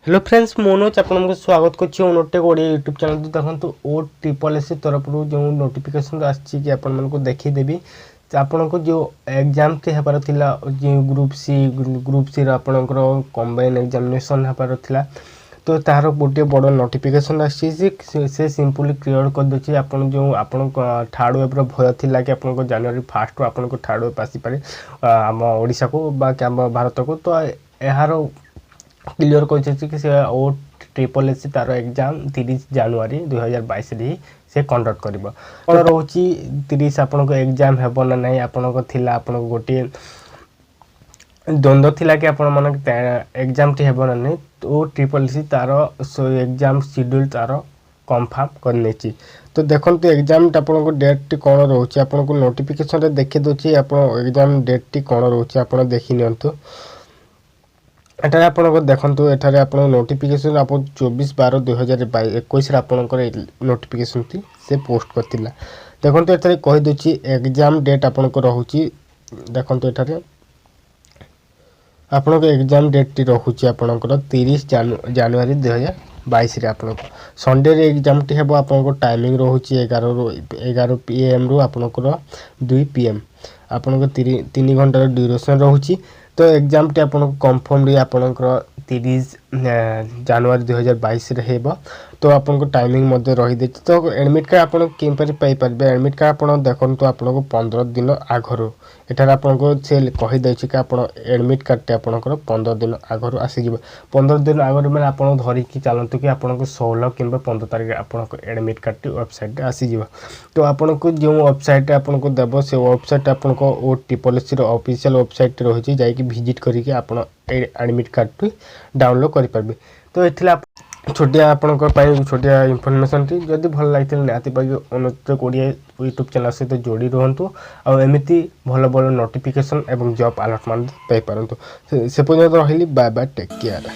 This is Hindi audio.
हेलो फ्रेंड्स मनोज आपको स्वागत करछि Anoj tech Odia YouTube channel. देखो OSSC तरफ जो नोटिफिकेशन आछि कि आपण को देखि देबी आपण को जो एग्जाम टे हेबार थिला जो ग्रुप सी आपणकर कंबाइन एग्जामिनेशन हेबार थिला तो तार गोटे बड़ नोटिफिकेशन आछि से सिंपली क्लियर कर देछि आपण जो आपण थर्ड वेव रो भय थिला कि आपण को जनवरी 1 रो आपण को थर्ड वेव आसी पारे हम ओडिसा को बा हम भारत को तो एहार क्लियर कर OSSC तार एग्जाम 30 जनवरी 2022 रे से कंडक्ट करिवो और रोची 30 आपन को एग्जाम हेबो ना नहीं आपन को थिला आपन को गोटे द्वंद्व थिला कि आपन मन एग्जाम टी हेबो ना नहीं तो OSSC तार एग्जाम शेड्यूल तार कंफर्म करनेची। तो देखंतु एग्जाम आपन को डेट कोन रोची आपन को नोटिफिकेशन रे देखि दोची आपन एग्जाम डेट टी कोन रोची आपन देखि नियंतु। एठारे आपन देखंतु एठारे आपन नोटिफिकेशन आप 24/12/2021 आपनकर नोटिफिकेशन थी से पोस्ट करथिला। देखंतु एठारे कहि दोची एग्जाम डेट आपन को रहूची देखंतु एठारे आपन एग्जाम डेट टी रहूची आपनकर 30 जनवरी 2022 रे आपन संडे रे एग्जाम टी हेबो आपन को टाइमिंग रहूची 11 PM रु आपनकर 2 PM आपन को 3 घंटा ड्यूरेशन रहूची। तो एग्जाम टी आपन कंफर्मली आपनकर 30 जनवरी 2022 रे हेबो। तो आपन को टाइमिंग मध्ये रही देछि। तो एडमिट कार्ड आपन केमपर पाई परबे एडमिट कार्ड आपन देखंतु आपन को 15 दिन आगरो एठार आपन को से कहि दैछि कि आपन एडमिट कार्ड टे आपनकर 15 दिन आगरो आसी जिवो। 15 दिन आगरो माने आपन धरि कि चलंतु कि आपन को 16 किंबा 15 तारिख आपन को एडमिट कार्ड टी वेबसाइट रे आसी जिवो। तो आपन को जो वेबसाइट आपन को देबो से वेबसाइट आपन को OSSC रो ऑफिशियल वेबसाइट रही छि जाई कि विजिट करी कि आपन एडमिट कार्ड टी डाउनलोड करि परबे। तो एथिला छोटिया आपनकर पाई छोटिया इन्फॉर्मेशन टी जदी भल लागितले नाति पाई Anoj tech Odia YouTube channel सहित जोड़ी रहंतु आ एमिति भल भल नोटिफिकेशन एवं जॉब अलर्ट मान पाई परंतु से पर्यंत रहिली बाय बाय टेक केयर।